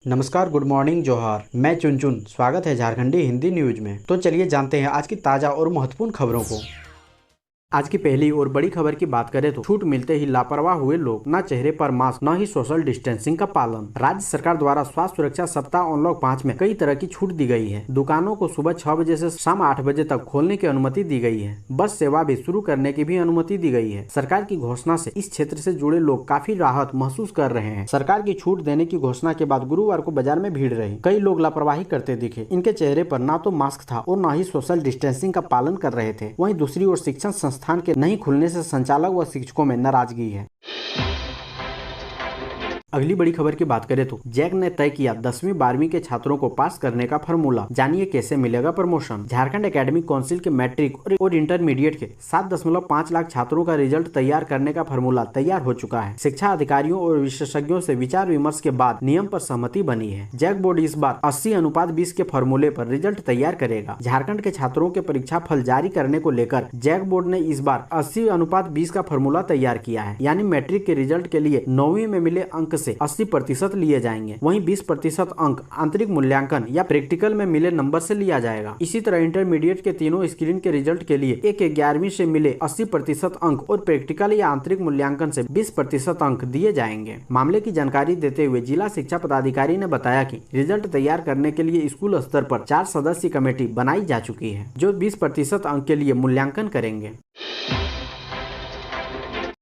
नमस्कार, good morning, जोहार। मैं चुन स्वागत है झारखंडी हिंदी न्यूज में। तो चलिए जानते हैं आज की ताजा और महत्वपूर्ण खबरों को। आज की पहली और बड़ी खबर की बात करें तो छूट मिलते ही लापरवाह हुए लोग, न चेहरे पर मास्क न ही सोशल डिस्टेंसिंग का पालन। राज्य सरकार द्वारा स्वास्थ्य सुरक्षा सप्ताह अनलॉक 5 में कई तरह की छूट दी गई है। दुकानों को सुबह 6 बजे से शाम 8 बजे तक खोलने की अनुमति दी गई है। बस सेवा भी शुरू करने की भी अनुमति दी गई है। सरकार की घोषणा से इस क्षेत्र से जुड़े लोग काफी राहत महसूस कर रहे हैं। सरकार की छूट देने की घोषणा के बाद गुरुवार को बाजार में भीड़ रही। कई लोग लापरवाही करते दिखे। इनके चेहरे पर न तो मास्क था और न ही सोशल डिस्टेंसिंग का पालन कर रहे थे। वहीं दूसरी ओर शिक्षण संस्थान के नहीं खुलने से संचालक व शिक्षकों में नाराजगी है। अगली बड़ी खबर की बात करें तो जैक ने तय किया 10वीं 12वीं के छात्रों को पास करने का फॉर्मूला। जानिए कैसे मिलेगा प्रमोशन। झारखंड एकेडमिक काउंसिल के मैट्रिक और इंटरमीडिएट के 7.5 लाख छात्रों का रिजल्ट तैयार करने का फॉर्मूला तैयार हो चुका है। शिक्षा अधिकारियों और विशेषज्ञों से विचार विमर्श के बाद नियम पर सहमति बनी है। जैक बोर्ड इस बार 80:20 के फॉर्मूले पर रिजल्ट तैयार करेगा। झारखंड के छात्रों के परीक्षा फल जारी करने को लेकर जैक बोर्ड ने इस बार 80:20 का फॉर्मूला तैयार किया है। यानी मैट्रिक के रिजल्ट के लिए 9वीं में मिले अंक से 80% लिए जाएंगे। वहीं 20% अंक आंतरिक मूल्यांकन या प्रैक्टिकल में मिले नंबर से लिया जाएगा। इसी तरह इंटरमीडिएट के तीनों स्क्रीन के रिजल्ट के लिए एक 11वीं से मिले 80% अंक और प्रैक्टिकल या आंतरिक मूल्यांकन से 20% अंक दिए जाएंगे। मामले की जानकारी देते हुए जिला शिक्षा पदाधिकारी ने बताया कि रिजल्ट तैयार करने के लिए स्कूल स्तर पर 4 सदस्यीय कमेटी बनाई जा चुकी है, जो 20% अंक के लिए मूल्यांकन करेंगे।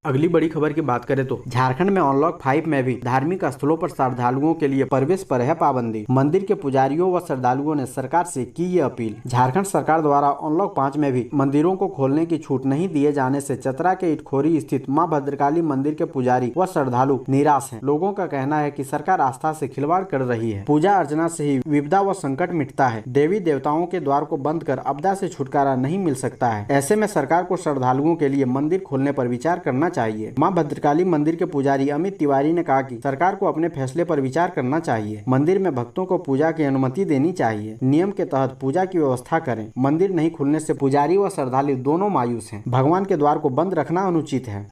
अगली बड़ी खबर की बात करें तो झारखंड में अनलॉक 5 में भी धार्मिक स्थलों पर श्रद्धालुओं के लिए प्रवेश पर है पाबंदी। मंदिर के पुजारियों व श्रद्धालुओं ने सरकार से की ये अपील। झारखंड सरकार द्वारा अनलॉक 5 में भी मंदिरों को खोलने की छूट नहीं दिए जाने से चतरा के इटखोरी स्थित मां भद्रकाली मंदिर के पुजारी व श्रद्धालु निराश हैं। लोगों का कहना है कि सरकार आस्था से खिलवाड़ कर रही है। पूजा अर्चना से ही विपदा व संकट मिटता है। देवी देवताओं के द्वार को बंद कर आपदा से छुटकारा नहीं मिल सकता है। ऐसे में सरकार को श्रद्धालुओं के लिए मंदिर खोलने पर विचार करना चाहिए। मां भद्रकाली मंदिर के पुजारी अमित तिवारी ने कहा कि सरकार को अपने फैसले पर विचार करना चाहिए। मंदिर में भक्तों को पूजा की अनुमति देनी चाहिए। नियम के तहत पूजा की व्यवस्था करें। मंदिर नहीं खुलने से पुजारी व श्रद्धालु दोनों मायूस हैं। भगवान के द्वार को बंद रखना अनुचित है।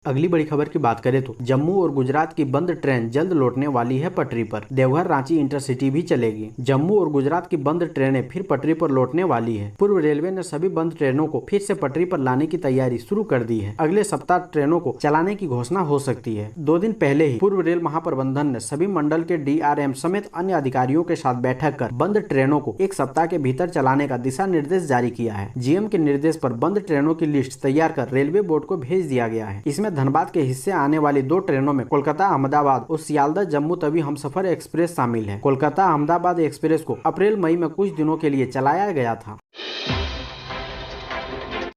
अगली बड़ी खबर की बात करें तो जम्मू और गुजरात की बंद ट्रेन जल्द लौटने वाली है पटरी पर। देवघर रांची इंटरसिटी भी चलेगी। जम्मू और गुजरात की बंद ट्रेनें फिर पटरी पर लौटने वाली है। पूर्व रेलवे ने सभी बंद ट्रेनों को फिर से पटरी पर लाने की तैयारी शुरू कर दी है। अगले सप्ताह ट्रेनों को चलाने की घोषणा हो सकती है। 2 दिन पहले ही पूर्व रेल महाप्रबंधन ने सभी मंडल के DRM समेत अन्य अधिकारियों के साथ बैठक कर बंद ट्रेनों को 1 सप्ताह के भीतर चलाने का दिशा निर्देश जारी किया है। GM के निर्देश पर बंद ट्रेनों की लिस्ट तैयार कर रेलवे बोर्ड को भेज दिया गया है। इसमें धनबाद के हिस्से आने वाली 2 ट्रेनों में कोलकाता अहमदाबाद और सियालदह जम्मू तवी हमसफर एक्सप्रेस शामिल है। कोलकाता अहमदाबाद एक्सप्रेस को अप्रैल मई में कुछ दिनों के लिए चलाया गया था।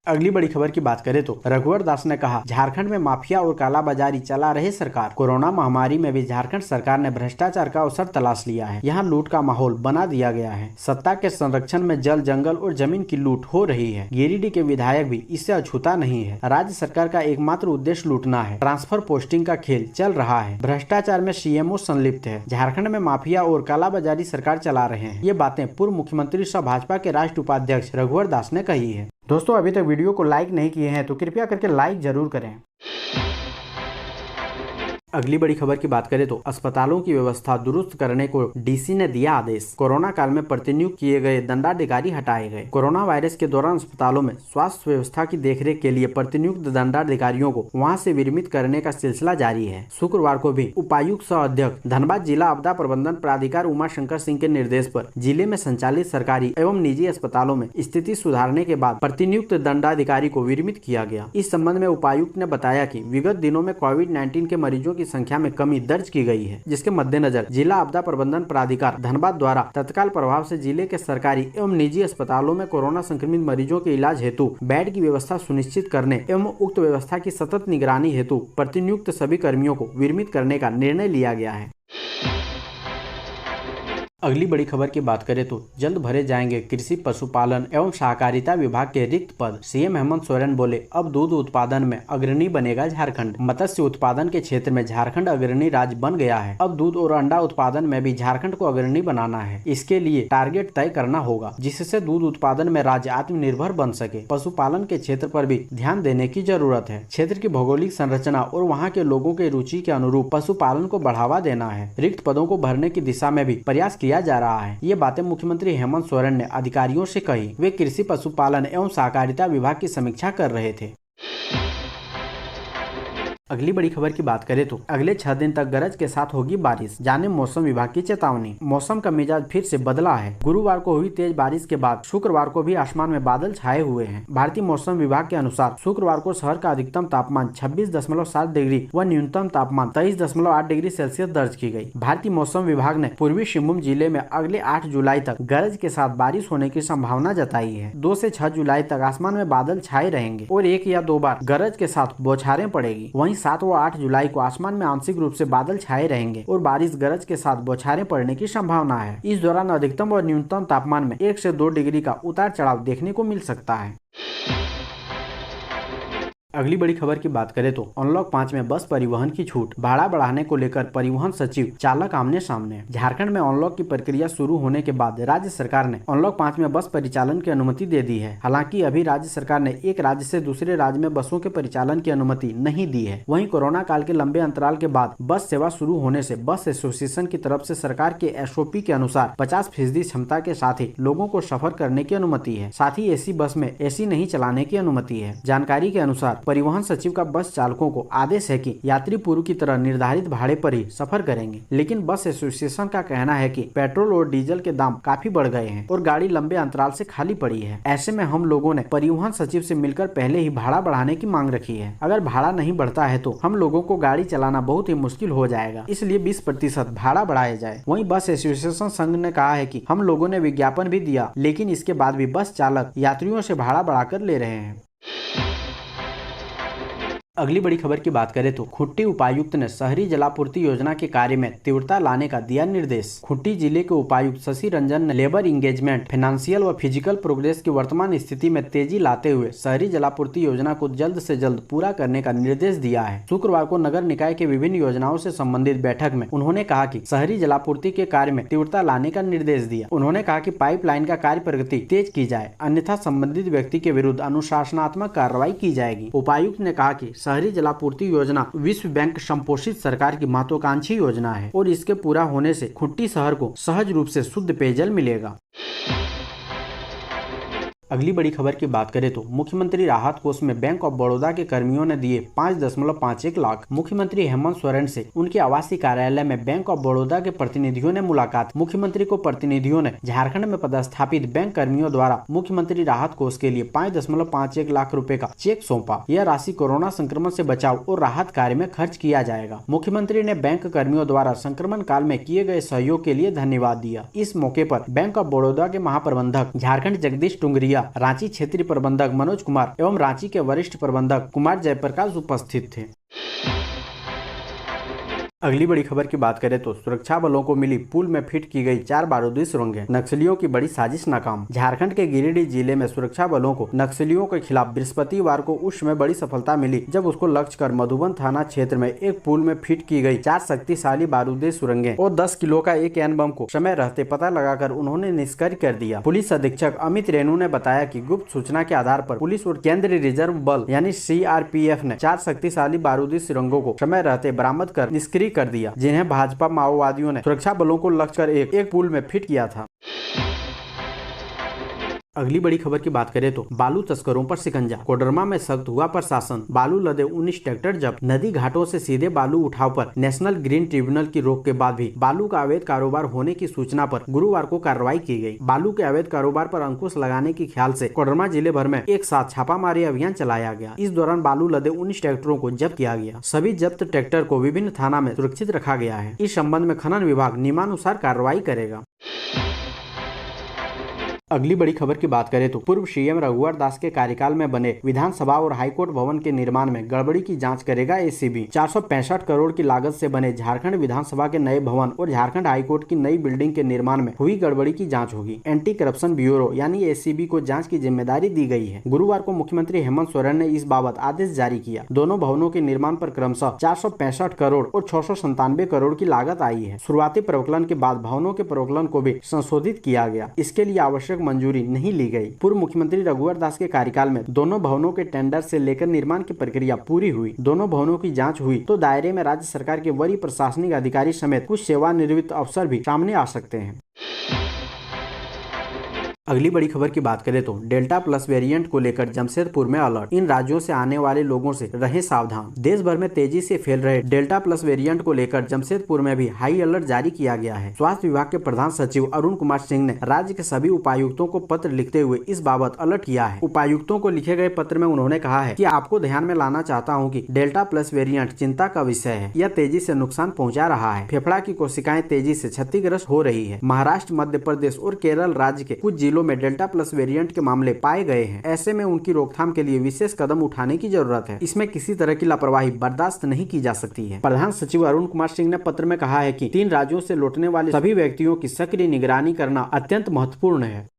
अगली बड़ी खबर की बात करें तो रघुवर दास ने कहा, झारखंड में माफिया और कालाबाजारी चला रहे सरकार। कोरोना महामारी में भी झारखंड सरकार ने भ्रष्टाचार का अवसर तलाश लिया है। यहाँ लूट का माहौल बना दिया गया है। सत्ता के संरक्षण में जल, जंगल और जमीन की लूट हो रही है। गिरिडीह के विधायक भी इससे अछूता नहीं है। राज्य सरकार का एकमात्र उद्देश्य लूटना है। ट्रांसफर पोस्टिंग का खेल चल रहा है। भ्रष्टाचार में CMO संलिप्त है। झारखंड में माफिया और कालाबाजारी सरकार चला रहे हैं। ये बातें पूर्व मुख्यमंत्री सह भाजपा के राष्ट्रीय उपाध्यक्ष रघुवर दास ने कही है। दोस्तों, अभी तक वीडियो को लाइक नहीं किए हैं तो कृपया करके लाइक जरूर करें। अगली बड़ी खबर की बात करें तो अस्पतालों की व्यवस्था दुरुस्त करने को DC ने दिया आदेश। कोरोना काल में प्रतिनियुक्त किए गए दंडाधिकारी हटाए गए। कोरोना वायरस के दौरान अस्पतालों में स्वास्थ्य व्यवस्था की देखरेख के लिए प्रतिनियुक्त दंडाधिकारियों को वहां से विरमित करने का सिलसिला जारी है। शुक्रवार को भी उपायुक्त सह अध्यक्ष धनबाद जिला आपदा प्रबंधन प्राधिकार उमा शंकर सिंह के निर्देश पर जिले में संचालित सरकारी एवं निजी अस्पतालों में स्थिति सुधारने के बाद प्रतिनियुक्त दंडाधिकारी को विरमित किया गया। इस संबंध में उपायुक्त ने बताया कि विगत दिनों में कोविड-19 के मरीजों की संख्या में कमी दर्ज की गई है, जिसके मद्देनजर जिला आपदा प्रबंधन प्राधिकार धनबाद द्वारा तत्काल प्रभाव से जिले के सरकारी एवं निजी अस्पतालों में कोरोना संक्रमित मरीजों के इलाज हेतु बेड की व्यवस्था सुनिश्चित करने एवं उक्त व्यवस्था की सतत निगरानी हेतु प्रतिनियुक्त सभी कर्मियों को विरमित करने का निर्णय लिया गया है। अगली बड़ी खबर की बात करें तो जल्द भरे जाएंगे कृषि पशुपालन एवं सहकारिता विभाग के रिक्त पद। सीएम हेमंत सोरेन बोले, अब दूध उत्पादन में अग्रणी बनेगा झारखंड। मत्स्य उत्पादन के क्षेत्र में झारखंड अग्रणी राज्य बन गया है। अब दूध और अंडा उत्पादन में भी झारखंड को अग्रणी बनाना है। इसके लिए टारगेट तय करना होगा, जिससे दूध उत्पादन में राज्य आत्मनिर्भर बन सके। पशुपालन के क्षेत्र पर भी ध्यान देने की जरूरत है। क्षेत्र की भौगोलिक संरचना और वहाँ के लोगों के रुचि के अनुरूप पशुपालन को बढ़ावा देना है। रिक्त पदों को भरने की दिशा में भी प्रयास किया जा रहा है। ये बातें मुख्यमंत्री हेमंत सोरेन ने अधिकारियों से कही। वे कृषि पशुपालन एवं सहकारिता विभाग की समीक्षा कर रहे थे। अगली बड़ी खबर की बात करें तो अगले 6 दिन तक गरज के साथ होगी बारिश। जाने मौसम विभाग की चेतावनी। मौसम का मिजाज फिर से बदला है। गुरुवार को हुई तेज बारिश के बाद शुक्रवार को भी आसमान में बादल छाए हुए हैं। भारतीय मौसम विभाग के अनुसार शुक्रवार को शहर का अधिकतम तापमान 26.7 डिग्री व न्यूनतम तापमान 23.8 डिग्री सेल्सियस दर्ज की गई। भारतीय मौसम विभाग ने पूर्वी सिंहभूम जिले में अगले 8 जुलाई तक गरज के साथ बारिश होने की संभावना जताई है। 2 से 6 जुलाई तक आसमान में बादल छाए रहेंगे और 1 या 2 बार गरज के साथ बौछारें पड़ेगी। वहीं 7 व 8 जुलाई को आसमान में आंशिक रूप से बादल छाए रहेंगे और बारिश गरज के साथ बौछारें पड़ने की संभावना है। इस दौरान अधिकतम और न्यूनतम तापमान में 1 से 2 डिग्री का उतार चढ़ाव देखने को मिल सकता है। अगली बड़ी खबर की बात करें तो अनलॉक 5 में बस परिवहन की छूट। भाड़ा बढ़ाने को लेकर परिवहन सचिव चालक आमने सामने। झारखंड में अनलॉक की प्रक्रिया शुरू होने के बाद राज्य सरकार ने अनलॉक 5 में बस परिचालन की अनुमति दे दी है। हालांकि अभी राज्य सरकार ने एक राज्य से दूसरे राज्य में बसों के परिचालन की अनुमति नहीं दी है। वहीं कोरोना काल के लंबे अंतराल के बाद बस सेवा शुरू होने से बस एसोसिएशन की तरफ से सरकार के SOP के अनुसार 50% क्षमता के साथ ही लोगों को सफर करने की अनुमति है। साथ ही AC बस में AC नहीं चलाने की अनुमति है। जानकारी के अनुसार परिवहन सचिव का बस चालकों को आदेश है कि यात्री पूर्व की तरह निर्धारित भाड़े पर ही सफर करेंगे। लेकिन बस एसोसिएशन का कहना है कि पेट्रोल और डीजल के दाम काफी बढ़ गए हैं और गाड़ी लंबे अंतराल से खाली पड़ी है। ऐसे में हम लोगों ने परिवहन सचिव से मिलकर पहले ही भाड़ा बढ़ाने की मांग रखी है। अगर भाड़ा नहीं बढ़ता है तो हम लोगों को गाड़ी चलाना बहुत ही मुश्किल हो जाएगा, इसलिए 20% भाड़ा बढ़ाया जाए। वहीं बस एसोसिएशन संघ ने कहा है कि हम लोगों ने विज्ञापन भी दिया, लेकिन इसके बाद भी बस चालक यात्रियों से भाड़ा बढ़ाकर ले रहे हैं। अगली बड़ी खबर की बात करें तो खूंटी उपायुक्त ने शहरी जलापूर्ति योजना के कार्य में तीव्रता लाने का दिया निर्देश। खूंटी जिले के उपायुक्त शशि रंजन ने लेबर इंगेजमेंट, फाइनेंशियल व फिजिकल प्रोग्रेस की वर्तमान स्थिति में तेजी लाते हुए शहरी जलापूर्ति योजना को जल्द से जल्द पूरा करने का निर्देश दिया है। शुक्रवार को नगर निकाय के विभिन्न योजनाओं से संबंधित बैठक में उन्होंने कहा कि शहरी जलापूर्ति के कार्य में तीव्रता लाने का निर्देश दिया। उन्होंने कहा कि पाइपलाइन का कार्य प्रगति तेज की जाए, अन्यथा संबंधित व्यक्ति के विरुद्ध अनुशासनात्मक कार्रवाई की जाएगी। उपायुक्त ने कहा कि शहरी जलापूर्ति योजना विश्व बैंक संपोषित सरकार की महत्वाकांक्षी योजना है और इसके पूरा होने से खूंटी शहर को सहज रूप से शुद्ध पेयजल मिलेगा। अगली बड़ी खबर की बात करें तो मुख्यमंत्री राहत कोष में बैंक ऑफ बड़ौदा के कर्मियों ने दिए 5.51 लाख। मुख्यमंत्री हेमंत सोरेन से उनके आवासीय कार्यालय में बैंक ऑफ बड़ौदा के प्रतिनिधियों ने मुलाकात। मुख्यमंत्री को प्रतिनिधियों ने झारखंड में पदस्थापित बैंक कर्मियों द्वारा मुख्यमंत्री राहत कोष के लिए 5.51 लाख रुपए का चेक सौंपा। यह राशि कोरोना संक्रमण से बचाव और राहत कार्य में खर्च किया जाएगा। मुख्यमंत्री ने बैंक कर्मियों द्वारा संक्रमण काल में किए गए सहयोग के लिए धन्यवाद दिया। इस मौके पर बैंक ऑफ बड़ौदा के महाप्रबंधक झारखंड जगदीश टुंगरिया, रांची क्षेत्रीय प्रबंधक मनोज कुमार एवं रांची के वरिष्ठ प्रबंधक कुमार जयप्रकाश उपस्थित थे। अगली बड़ी खबर की बात करें तो सुरक्षा बलों को मिली पुल में फिट की गई 4 बारूदी सुरंगें। नक्सलियों की बड़ी साजिश नाकाम। झारखंड के गिरिडीह जिले में सुरक्षा बलों को नक्सलियों के खिलाफ बृहस्पतिवार को उस समय बड़ी सफलता मिली जब उसको लक्ष्य कर मधुबन थाना क्षेत्र में एक पुल में फिट की गई 4 शक्तिशाली बारूदी सुरंगें और 10 किलो का एक एन बम को समय रहते पता लगाकर उन्होंने निष्क्रिय कर दिया। पुलिस अधीक्षक अमित रेणु ने बताया कि गुप्त सूचना के आधार पर पुलिस और केंद्रीय रिजर्व बल यानी CRPF ने 4 शक्तिशाली बारूदी सुरंगों को समय रहते बरामद कर निष्क्रिय कर दिया, जिन्हें भाजपा माओवादियों ने सुरक्षा बलों को लक्ष्य कर एक पुल में फिट किया था। अगली बड़ी खबर की बात करें तो बालू तस्करों पर शिकंजा। कोडरमा में सख्त हुआ प्रशासन। बालू लदे 19 ट्रैक्टर जब्त। नदी घाटों से सीधे बालू उठाव पर नेशनल ग्रीन ट्रिब्यूनल की रोक के बाद भी बालू का अवैध कारोबार होने की सूचना पर गुरुवार को कार्रवाई की गई। बालू के अवैध कारोबार पर अंकुश लगाने की ख्याल से कोडरमा जिले भर में एक साथ छापामारी अभियान चलाया गया। इस दौरान बालू लदे 19 ट्रैक्टरों को जब्त किया गया। सभी जब्त ट्रैक्टर को विभिन्न थाना में सुरक्षित रखा गया है। इस संबंध में खनन विभाग नियमानुसार कार्रवाई करेगा। अगली बड़ी खबर की बात करें तो पूर्व सीएम रघुवर दास के कार्यकाल में बने विधानसभा और हाईकोर्ट भवन के निर्माण में गड़बड़ी की जांच करेगा एसीबी। 465 करोड़ की लागत से बने झारखंड विधानसभा के नए भवन और झारखंड हाईकोर्ट की नई बिल्डिंग के निर्माण में हुई गड़बड़ी की जांच होगी। एंटी करप्शन ब्यूरो यानी एसीबी को जांच की जिम्मेदारी दी गई है। गुरुवार को मुख्यमंत्री हेमंत सोरेन ने इस बाबत आदेश जारी किया। दोनों भवनों के निर्माण पर क्रमशः 465 करोड़ और 697 करोड़ की लागत आई है। शुरुआती प्रवकलन के बाद भवनों के प्रवकलन को भी संशोधित किया गया। इसके लिए आवश्यक मंजूरी नहीं ली गई। पूर्व मुख्यमंत्री रघुवर दास के कार्यकाल में दोनों भवनों के टेंडर से लेकर निर्माण की प्रक्रिया पूरी हुई। दोनों भवनों की जांच हुई तो दायरे में राज्य सरकार के वरीय प्रशासनिक अधिकारी समेत कुछ सेवानिवृत्त अफसर भी सामने आ सकते हैं। अगली बड़ी खबर की बात करें तो डेल्टा प्लस वेरिएंट को लेकर जमशेदपुर में अलर्ट। इन राज्यों से आने वाले लोगों से रहें सावधान। देश भर में तेजी से फैल रहे डेल्टा प्लस वेरिएंट को लेकर जमशेदपुर में भी हाई अलर्ट जारी किया गया है। स्वास्थ्य विभाग के प्रधान सचिव अरुण कुमार सिंह ने राज्य के सभी उपायुक्तों को पत्र लिखते हुए इस बाबत अलर्ट किया है। उपायुक्तों को लिखे गए पत्र में उन्होंने कहा है कि आपको ध्यान में लाना चाहता हूँ कि डेल्टा प्लस वेरिएंट चिंता का विषय है। यह तेजी से नुकसान पहुँचा रहा है। फेफड़ा की कोशिकाएं तेजी से क्षतिग्रस्त हो रही है। महाराष्ट्र, मध्य प्रदेश और केरल राज्य के कुछ जिलों में डेल्टा प्लस वेरिएंट के मामले पाए गए हैं। ऐसे में उनकी रोकथाम के लिए विशेष कदम उठाने की जरूरत है। इसमें किसी तरह की लापरवाही बर्दाश्त नहीं की जा सकती है। प्रधान सचिव अरुण कुमार सिंह ने पत्र में कहा है कि 3 राज्यों से लौटने वाले सभी व्यक्तियों की सक्रिय निगरानी करना अत्यंत महत्वपूर्ण है।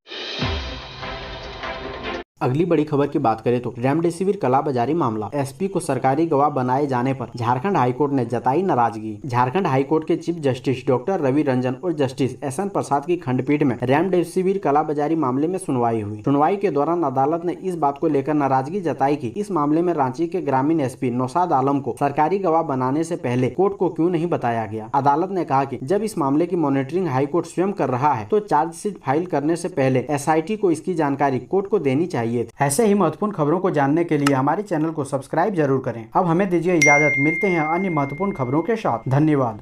अगली बड़ी खबर की बात करें तो रेमडेसिविर कालाबाजारी मामला। एसपी को सरकारी गवाह बनाए जाने पर झारखंड हाईकोर्ट ने जताई नाराजगी। झारखंड हाईकोर्ट के chief justice doctor Ravi Ranjan और जस्टिस एसएन प्रसाद की खंडपीठ में रेमडेसिविर कालाबाजारी मामले में सुनवाई हुई। सुनवाई के दौरान अदालत ने इस बात को लेकर नाराजगी जताई कि इस मामले में रांची के ग्रामीण एसपी नौशाद आलम को सरकारी गवाह बनाने से पहले कोर्ट को क्यों नहीं बताया गया। अदालत ने कहा कि जब इस मामले की मॉनिटरिंग हाईकोर्ट स्वयं कर रहा है तो चार्जशीट फाइल करने से पहले एसआईटी को इसकी जानकारी कोर्ट को देनी चाहिए। ऐसे ही महत्वपूर्ण खबरों को जानने के लिए हमारे चैनल को सब्सक्राइब जरूर करें। अब हमें दीजिए इजाजत, मिलते हैं अन्य महत्वपूर्ण खबरों के साथ। धन्यवाद।